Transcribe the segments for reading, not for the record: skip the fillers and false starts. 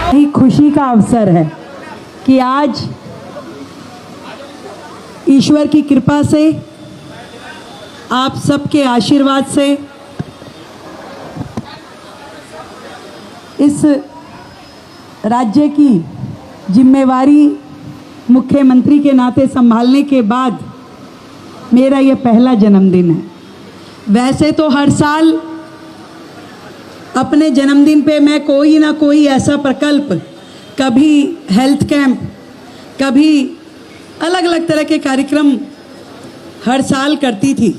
ही खुशी का अवसर है कि आज ईश्वर की कृपा से, आप सबके आशीर्वाद से इस राज्य की जिम्मेवारी मुख्यमंत्री के नाते संभालने के बाद मेरा ये पहला जन्मदिन है। वैसे तो हर साल अपने जन्मदिन पे मैं कोई ना कोई ऐसा प्रकल्प, कभी हेल्थ कैंप, कभी अलग अलग तरह के कार्यक्रम हर साल करती थी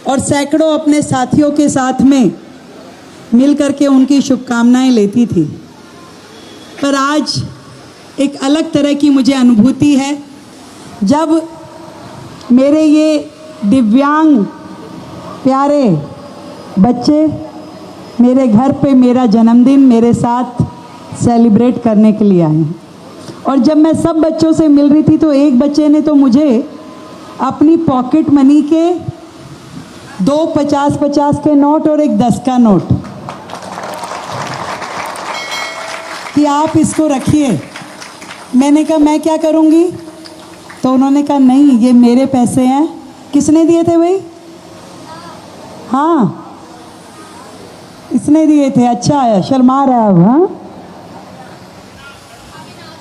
और सैकड़ों अपने साथियों के साथ में मिल करके उनकी शुभकामनाएं लेती थी। पर आज एक अलग तरह की मुझे अनुभूति है जब मेरे ये दिव्यांग प्यारे बच्चे मेरे घर पे मेरा जन्मदिन मेरे साथ सेलिब्रेट करने के लिए आए हैं। और जब मैं सब बच्चों से मिल रही थी तो एक बच्चे ने तो मुझे अपनी पॉकेट मनी के 2 50-50 के नोट और एक 10 का नोट कि आप इसको रखिए। मैंने कहा मैं क्या करूँगी? तो उन्होंने कहा नहीं, ये मेरे पैसे हैं। किसने दिए थे भाई? हाँ, इसने दिए थे। अच्छा है, शर्मा रहा है अब। हाँ,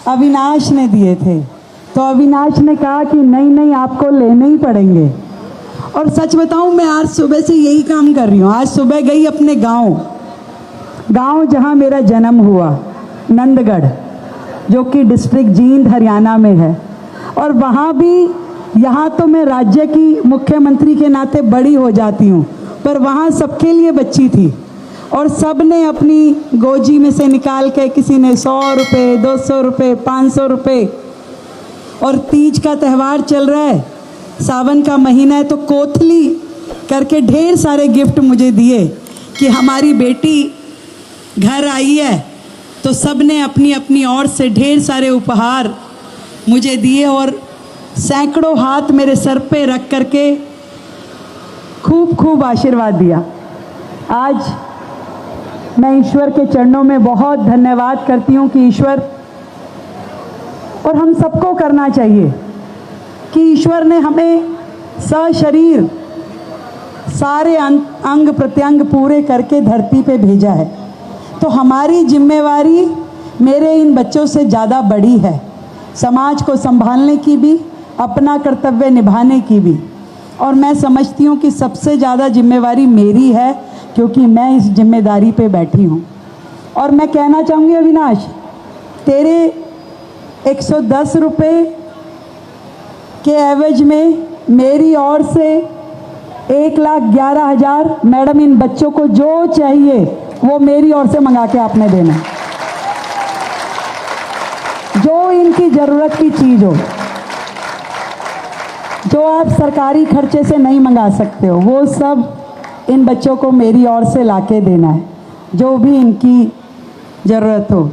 अविनाश ने दिए थे। तो अविनाश ने कहा कि नहीं नहीं, आपको लेने ही पड़ेंगे। और सच बताऊं, मैं आज सुबह से यही काम कर रही हूँ। आज सुबह गई अपने गांव जहां मेरा जन्म हुआ, नंदगढ़, जो कि डिस्ट्रिक्ट जींद हरियाणा में है। और वहाँ भी, यहाँ तो मैं राज्य की मुख्यमंत्री के नाते बड़ी हो जाती हूँ, पर वहाँ सबके लिए बच्ची थी और सब ने अपनी गोजी में से निकाल के, किसी ने 100 रुपये, 200 रुपये, 500 रुपये। और तीज का त्यौहार चल रहा है, सावन का महीना है, तो कोथली करके ढेर सारे गिफ्ट मुझे दिए कि हमारी बेटी घर आई है। तो सब ने अपनी अपनी ओर से ढेर सारे उपहार मुझे दिए और सैकड़ों हाथ मेरे सर पे रख करके खूब खूब आशीर्वाद दिया। आज मैं ईश्वर के चरणों में बहुत धन्यवाद करती हूँ कि ईश्वर, और हम सबको करना चाहिए कि ईश्वर ने हमें सशरीर सारे अंग प्रत्यंग पूरे करके धरती पे भेजा है। तो हमारी जिम्मेवारी मेरे इन बच्चों से ज़्यादा बड़ी है, समाज को संभालने की भी, अपना कर्तव्य निभाने की भी। और मैं समझती हूँ कि सबसे ज़्यादा जिम्मेवारी मेरी है, क्योंकि मैं इस जिम्मेदारी पे बैठी हूँ। और मैं कहना चाहूँगी अविनाश, तेरे 110 रुपये के एवज में मेरी ओर से 1,11,000, मैडम इन बच्चों को जो चाहिए वो मेरी ओर से मंगा के आपने देना, जो इनकी ज़रूरत की चीज़ हो, जो आप सरकारी खर्चे से नहीं मंगा सकते हो, वो सब इन बच्चों को मेरी ओर से लाके देना है, जो भी इनकी ज़रूरत हो।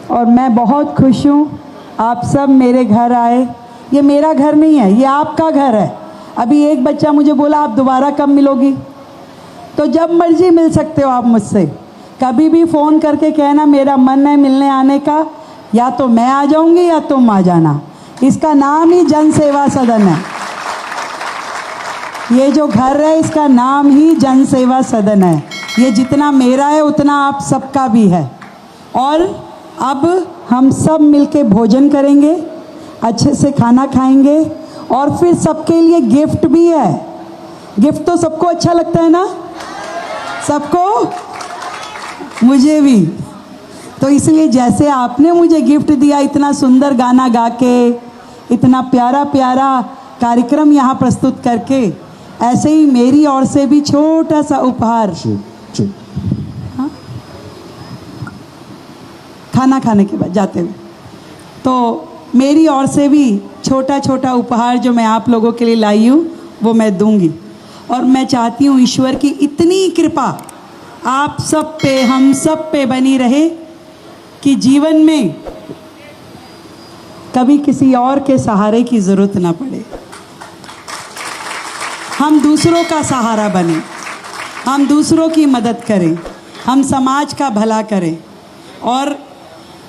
और मैं बहुत खुश हूँ आप सब मेरे घर आए। ये मेरा घर नहीं है, ये आपका घर है। अभी एक बच्चा मुझे बोला आप दोबारा कब मिलोगी? तो जब मर्जी मिल सकते हो आप मुझसे, कभी भी फ़ोन करके कहना मेरा मन है मिलने आने का, या तो मैं आ जाऊँगी या तुम आ जाना। इसका नाम ही जन सेवा सदन है। ये जो घर है इसका नाम ही जन सेवा सदन है। ये जितना मेरा है उतना आप सबका भी है। और अब हम सब मिलके भोजन करेंगे, अच्छे से खाना खाएंगे, और फिर सबके लिए गिफ्ट भी है। गिफ्ट तो सबको अच्छा लगता है ना? सबको? मुझे भी। तो इसलिए जैसे आपने मुझे गिफ्ट दिया, इतना सुंदर गाना गा के, इतना प्यारा प्यारा कार्यक्रम यहाँ प्रस्तुत करके, ऐसे ही मेरी ओर से भी छोटा सा उपहार, हाँ? खाना खाने के बाद जाते हुए, तो मेरी ओर से भी छोटा छोटा उपहार जो मैं आप लोगों के लिए लाई हूँ वो मैं दूंगी। और मैं चाहती हूँ ईश्वर की इतनी कृपा आप सब पे, हम सब पे बनी रहे कि जीवन में कभी किसी और के सहारे की ज़रूरत ना पड़े। हम दूसरों का सहारा बने, हम दूसरों की मदद करें, हम समाज का भला करें। और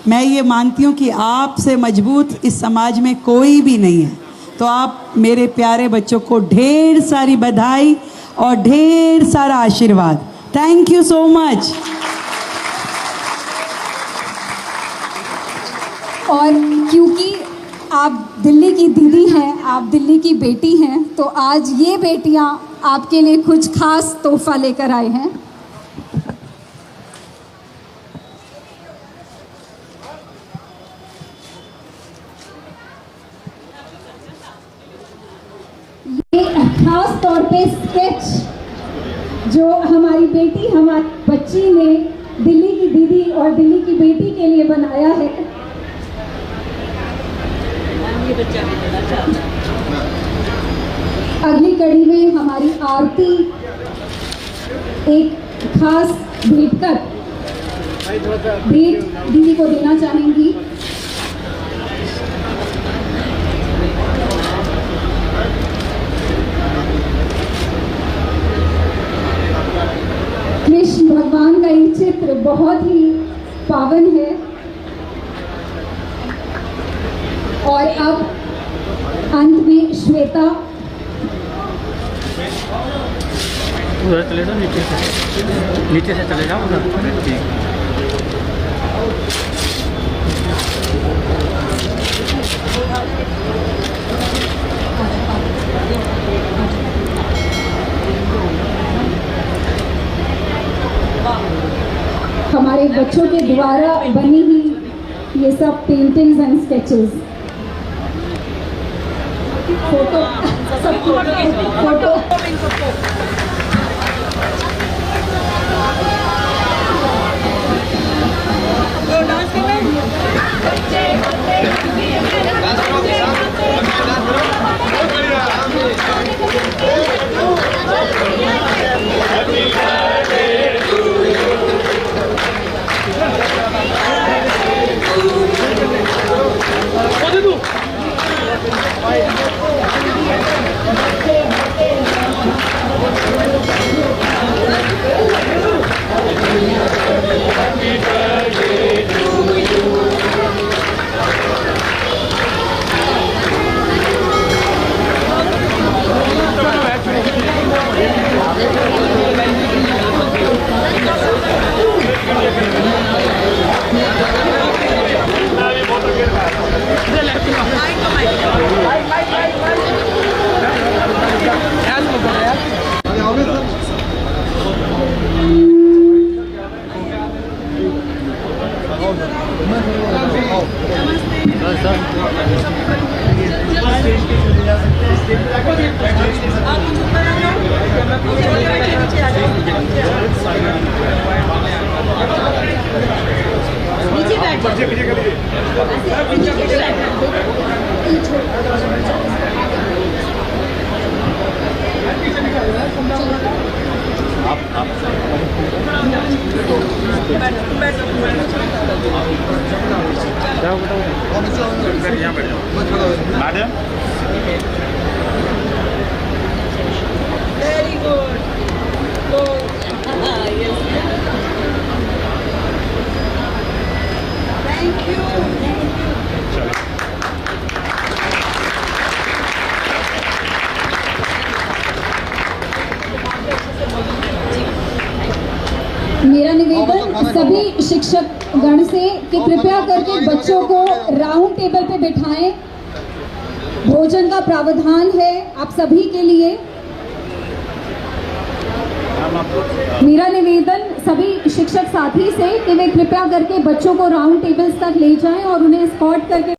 मैं ये मानती हूँ कि आपसे मजबूत इस समाज में कोई भी नहीं है। तो आप मेरे प्यारे बच्चों को ढेर सारी बधाई और ढेर सारा आशीर्वाद। Thank you so much. और क्योंकि आप दिल्ली की दीदी हैं, आप दिल्ली की बेटी हैं, तो आज ये बेटियां आपके लिए कुछ खास तोहफा लेकर आए हैं। ये खास तौर पे स्केच जो हमारी बेटी, हमारी बच्ची ने दिल्ली की दीदी और दिल्ली की बेटी के लिए बनाया है। अगली कड़ी में हमारी आरती एक खास भेंट दीदी को देना चाहेंगी। कृष्ण भगवान का ये चित्र बहुत ही पावन है। और अब अंत में श्वेता उधर चले जाओ, नीचे से चले जाओ उधर। ठीक। हमारे बच्चों के द्वारा बनी हुई ये सब पेंटिंग्स एंड स्केचेस, फोटो, सब photo. Madam Very good. Yes. Thank you. मेरा निवेदन सभी शिक्षक गण से कि कृपया करके बच्चों को राउंड टेबल पे बिठाएं। भोजन का प्रावधान है आप सभी के लिए। मेरा निवेदन सभी शिक्षक साथी से कि वे कृपया करके बच्चों को राउंड टेबल्स तक ले जाएं और उन्हें एस्कॉर्ट करके